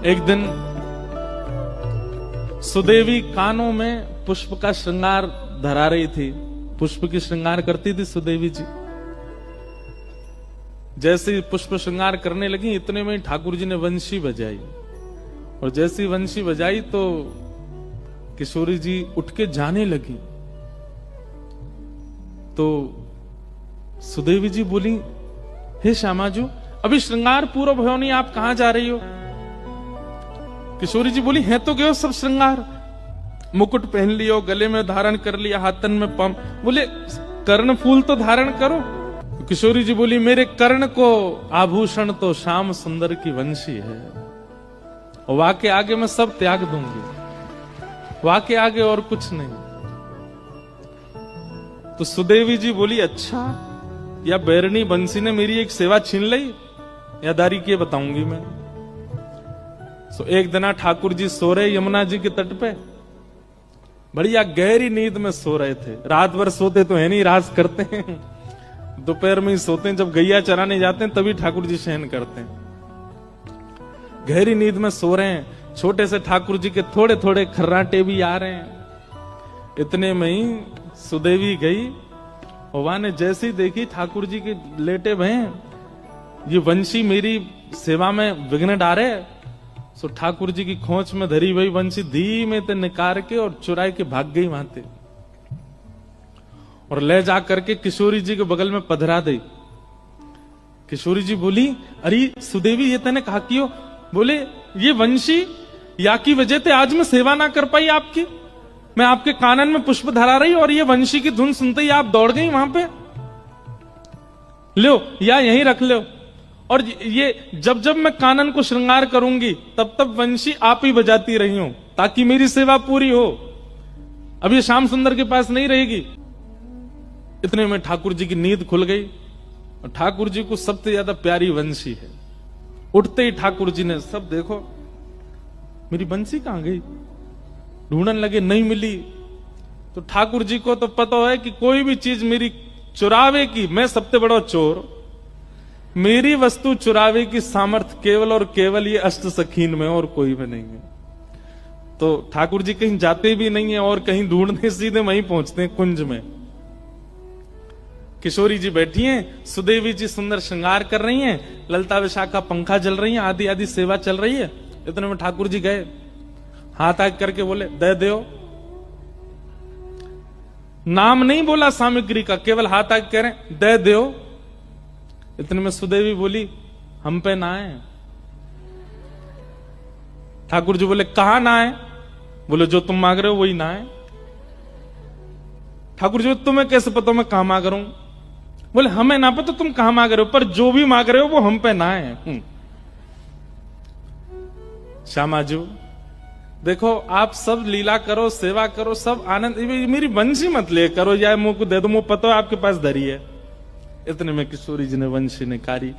एक दिन सुदेवी कानों में पुष्प का श्रृंगार धरा रही थी। पुष्प की श्रृंगार करती थी सुदेवी जी। जैसे पुष्प श्रृंगार करने लगी, इतने में ठाकुर जी ने वंशी बजाई, और जैसी वंशी बजाई तो किशोरी जी उठ के जाने लगी। तो सुदेवी जी बोली, हे श्यामाजू, अभी श्रृंगार पूरा भयो नहीं, आप कहां जा रही हो? किशोरी जी बोली, है तो गयो सब श्रृंगार, मुकुट पहन लियो, गले में धारण कर लिया, हाथन में पम। बोले, कर्ण फूल तो धारण करो। किशोरी जी बोली, मेरे कर्ण को आभूषण तो श्याम सुंदर की वंशी है, और वहां के आगे मैं सब त्याग दूंगी, वहां के आगे और कुछ नहीं। तो सुदेवी जी बोली, अच्छा, या बैरनी बंसी ने मेरी एक सेवा छीन ली, या दारी के बताऊंगी मैं। सो एक दिन ठाकुर जी सो रहे यमुना जी के तट पे, बढ़िया गहरी नींद में सो रहे थे। रात भर सोते तो है नहीं, राज करते हैं, दोपहर में ही सोते हैं, जब गैया चराने जाते हैं तभी ठाकुर जी शयन करते हैं। गहरी नींद में सो रहे हैं, छोटे से ठाकुर जी के थोड़े थोड़े खर्राटे भी आ रहे हैं। इतने में ही सुदेवी गई, और वहां ने जैसे ही देखी ठाकुर जी के लेटे भय, ये वंशी मेरी सेवा में विघ्न डारे, सो ठाकुर जी की खोंच में धरी हुई वंशी धीमे ते निकार के और चुराए के भाग गई वहां ते, और ले जा करके किशोरी जी के बगल में पधरा दी। किशोरी जी बोली, अरे सुदेवी, ये तने कहा कियो? बोले, ये वंशी या की वजह से आज मैं सेवा ना कर पाई आपकी। मैं आपके कानन में पुष्प धरा रही और ये वंशी की धुन सुनते ही आप दौड़ गई वहां पे। लो, या यहीं रख लो, और ये जब जब मैं कानन को श्रृंगार करूंगी तब तब वंशी आप ही बजाती रही हूं, ताकि मेरी सेवा पूरी हो। अब ये श्याम सुंदर के पास नहीं रहेगी। इतने में ठाकुर जी की नींद खुल गई, और ठाकुर जी को सबसे ज्यादा प्यारी वंशी है। उठते ही ठाकुर जी ने, सब देखो मेरी बंसी कहां गई, ढूंढने लगे, नहीं मिली। तो ठाकुर जी को तो पता है कि कोई भी चीज मेरी चुरावे की, मैं सबसे बड़ा चोर, मेरी वस्तु चुरावे की सामर्थ्य केवल और केवल ये अष्ट सखीन में, और कोई में नहीं है। तो ठाकुर जी कहीं जाते भी नहीं है और कहीं ढूंढने, सीधे वहीं पहुंचते हैं कुंज में। किशोरी जी बैठी हैं, सुदेवी जी सुंदर श्रृंगार कर रही हैं, ललता विशाखा पंखा जल रही है, आदि आदि सेवा चल रही है। इतने में ठाकुर जी गए, हाथ आग करके बोले, दे दो। नाम नहीं बोला सामग्री का, केवल हाथ आग कह रहे, दे दो। इतने में सुदेवी बोली, हम पे ना आए। ठाकुर जी बोले, कहां ना आए? बोले, जो तुम मांग रहे हो वही ना आए। ठाकुर जी, तुम्हें कैसे पता मैं कहां मांग रहा हूं? बोले, हमें ना पता तुम कहां मांग रहे हो, पर जो भी मांग रहे हो वो हम पे ना आए। श्यामाजू, देखो, आप सब लीला करो, सेवा करो, सब आनंद, मेरी वंशी मत ले करो, या मुंह को दे दो, मुंह पता है आपके पास धरी है। इतने में किशोरी जी ने वंशी निकारी।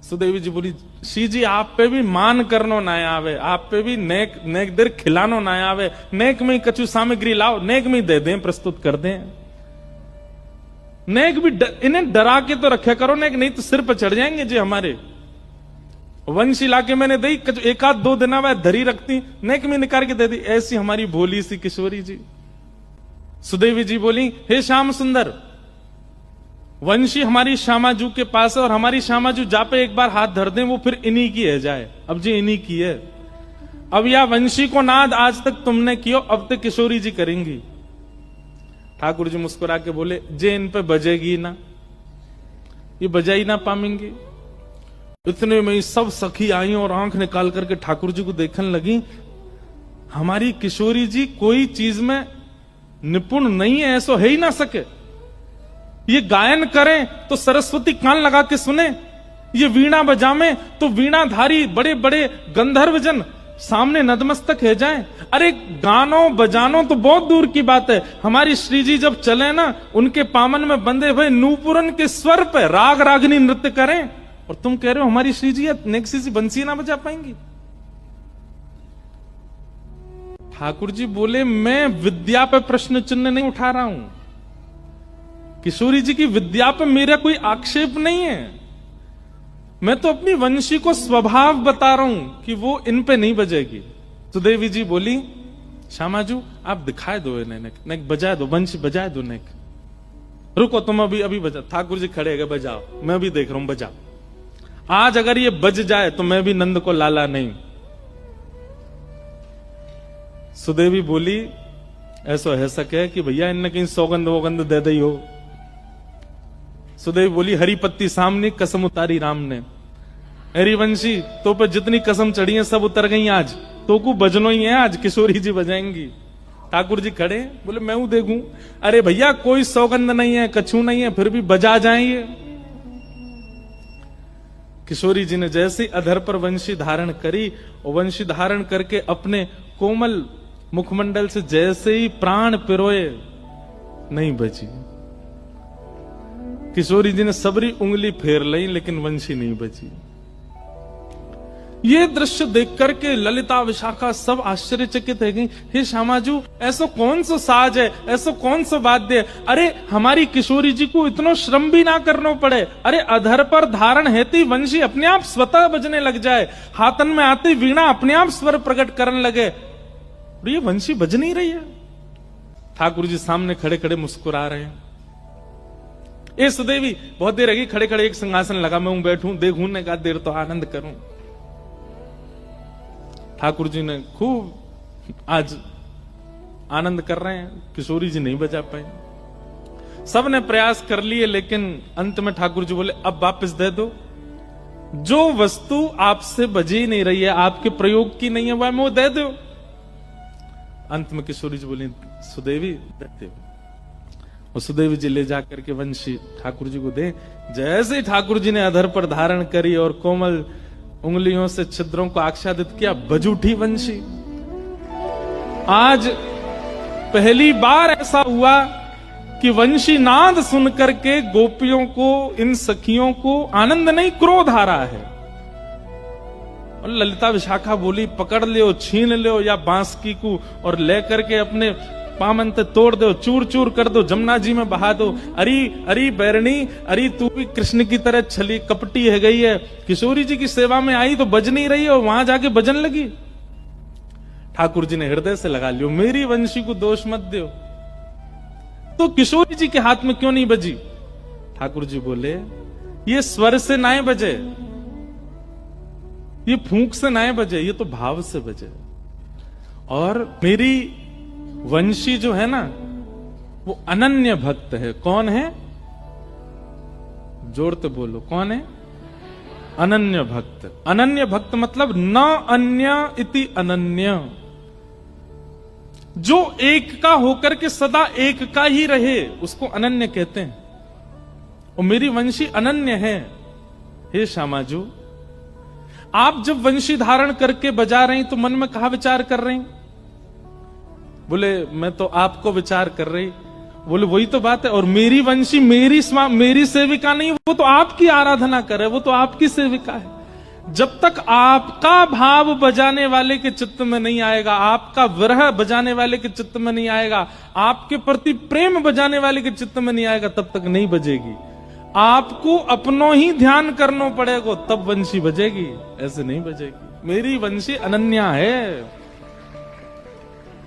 सुदेवी जी बोली, शी जी, आप पे भी मान करनो ना आवे, आप पे भी नेक नेक देर खिलानो ना आवे, नेक में कछु सामग्री लाओ, नेक में दे दें, प्रस्तुत कर दें। नेक भी इन्हें डरा के तो रखा करो, नेक नहीं तो सिर पर चढ़ जाएंगे जी हमारे। वंशी लाके मैंने दी, एक आध दो दिन वह धरी रखती, नेक में निकाल के दे दी। ऐसी हमारी भोली सी किशोरी जी। सुदेवी जी बोली, हे श्याम सुंदर, वंशी हमारी श्यामाजू के पास है, और हमारी श्यामाजू जा पे एक बार हाथ धर दें, वो फिर इन्हीं की है जाए। अब जी इन्हीं की है। अब या वंशी को नाद आज तक तुमने कियो, अब तक किशोरी जी करेंगी। ठाकुर जी मुस्कुरा के बोले, जे इन पे बजेगी ना, ये बजा ही ना पाएंगे। इतने में सब सखी आई और आंख निकाल करके ठाकुर जी को देखने लगी। हमारी किशोरी जी कोई चीज में निपुण नहीं है, ऐसा है ही ना सके। ये गायन करें तो सरस्वती कान लगा के सुने, ये वीणा बजावे तो वीणाधारी बड़े बड़े गंधर्वजन सामने नतमस्तक है जाएं। अरे गानो बजानो तो बहुत दूर की बात है, हमारी श्री जी जब चले ना, उनके पामन में बंधे हुए नूपुरन के स्वर पे राग रागनी नृत्य करें, और तुम कह रहे हो हमारी श्री जी नेक्सी सी बंसी ना बजा पाएंगी। ठाकुर जी बोले, मैं विद्या पे प्रश्न चिन्ह नहीं उठा रहा हूं, किशोरी जी की विद्या पे मेरा कोई आक्षेप नहीं है। मैं तो अपनी वंशी को स्वभाव बता रहा हूं कि वो इन पे नहीं बजेगी। सुदेवी जी बोली, श्यामाजू आप दिखाए दो इन्हें, नेक बजाए दो, वंशी बजाए दो नेक। रुको तुम अभी अभी बजा। ठाकुर जी खड़े गए, बजाओ, मैं भी देख रहा हूं, बजाओ। आज अगर ये बज जाए तो मैं भी नंद को लाला नहीं। सुदेवी बोली, ऐसा है सके कि भैया इनने कहीं सौगंध वोगंध दे दी हो। सुदेवी बोली, हरी पत्ती सामने कसम उतारी राम ने। हरिवंशी तो पे जितनी कसम चढ़ी है सब उतर गई आज, तो को बजनो ही है आज, किशोरी जी बजाएंगी। ठाकुर जी खड़े, बोले मैं हूं देखूं। अरे भैया कोई सौगंध नहीं है, कछू नहीं है, फिर भी बजा जाएंगे। किशोरी जी ने जैसे अधर पर वंशी धारण करी, और वंशी धारण करके अपने कोमल मुखमंडल से जैसे ही प्राण पिरोए, नहीं बजी। किशोरी जी ने सबरी उंगली फेर ली, लेकिन वंशी नहीं बजी। ये दृश्य देख करके ललिता विशाखा सब आश्चर्यचकित है गई। हे श्यामाजू, ऐसा कौन सा साज है, ऐसा कौन सा वाद्य है? अरे हमारी किशोरी जी को इतना श्रम भी ना करना पड़े। अरे अधर पर धारण हेती वंशी अपने आप स्वतः बजने लग जाए, हाथन में आती वीणा अपने आप स्वर प्रकट करने लगे। ये वंशी बज नहीं रही है। ठाकुर जी सामने खड़े खड़े मुस्कुरा रहे हैं। ए सुदेवी, बहुत देर लगी, खड़े खड़े एक सिंहासन लगा, मैं बैठूं देखूं, ने कहा देर तो आनंद करूं। ठाकुर जी ने खूब आज आनंद कर रहे हैं, किशोरी जी नहीं बजा पाए। सब ने प्रयास कर लिए, लेकिन अंत में ठाकुर जी बोले, अब वापस दे दो। जो वस्तु आपसे बजी नहीं रही है, आपके प्रयोग की नहीं है, वह वो दे दो। अंत में किशोरी जी बोली, सुदेवी देते हो। और सुदेवी जी ले जाकर के वंशी ठाकुर जी को दे। जैसे ही ठाकुर जी ने अधर पर धारण करी और कोमल उंगलियों से छिद्रों को आच्छादित किया, बज उठी वंशी। आज पहली बार ऐसा हुआ कि वंशी नाद सुन करके गोपियों को, इन सखियों को आनंद नहीं, क्रोध आ रहा है। और ललिता विशाखा बोली, पकड़ लो, छीन लो या बांसुरी को, और लेकर के अपने पामन ते तोड़ दो, चूर चूर कर दो, जमुना जी में बहा दो। अरे अरे बैरणी, अरे तू भी कृष्ण की तरह छली कपटी है गई है। किशोरी जी की सेवा में आई तो बज नहीं रही है, और वहां जाके बजन लगी। ठाकुर जी ने हृदय से लगा लियो, मेरी वंशी को दोष मत दो। तो किशोरी जी के हाथ में क्यों नहीं बजी? ठाकुर जी बोले, ये स्वर से नाए बजे, ये फूंक से नाए बजे, ये तो भाव से बजे। और मेरी वंशी जो है ना, वो अनन्य भक्त है। कौन है? जोर से बोलो, कौन है? अनन्य भक्त। अनन्य भक्त मतलब न अन्य इति अनन्य, जो एक का होकर के सदा एक का ही रहे, उसको अनन्य कहते हैं। और मेरी वंशी अनन्य है। हे श्यामाजू, आप जब वंशी धारण करके बजा रही तो मन में कहा विचार कर रही? बोले मैं तो आपको विचार कर रही। बोले वही तो बात है। और मेरी वंशी मेरी सेविका नहीं, वो तो आपकी आराधना करे, वो तो आपकी सेविका है। जब तक आपका भाव बजाने वाले के चित्त में नहीं आएगा, आपका विरह बजाने वाले के चित्त में नहीं आएगा, आपके प्रति प्रेम बजाने वाले के चित्त में नहीं आएगा, तब तक नहीं बजेगी। आपको अपनो ही ध्यान करना पड़ेगा, तब वंशी बजेगी, ऐसे नहीं बजेगी। मेरी वंशी अनन्या है।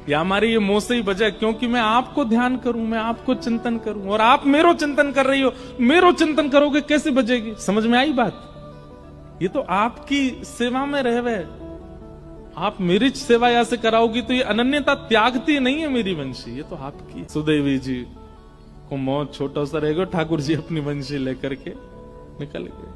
या हमारी ये मुंह से ही बजे, क्योंकि मैं आपको ध्यान करूं, मैं आपको चिंतन करूं, और आप मेरो चिंतन कर रही हो। मेरो चिंतन करोगे कैसे बजेगी? समझ में आई बात? ये तो आपकी सेवा में रहवे, आप मेरी सेवा या से कराओगी तो ये अनन्यता त्यागती नहीं है मेरी वंशी, ये तो आपकी। सुदेवी जी को मौत छोटा सा रहेगा, ठाकुर जी अपनी वंशी लेकर के निकल गए।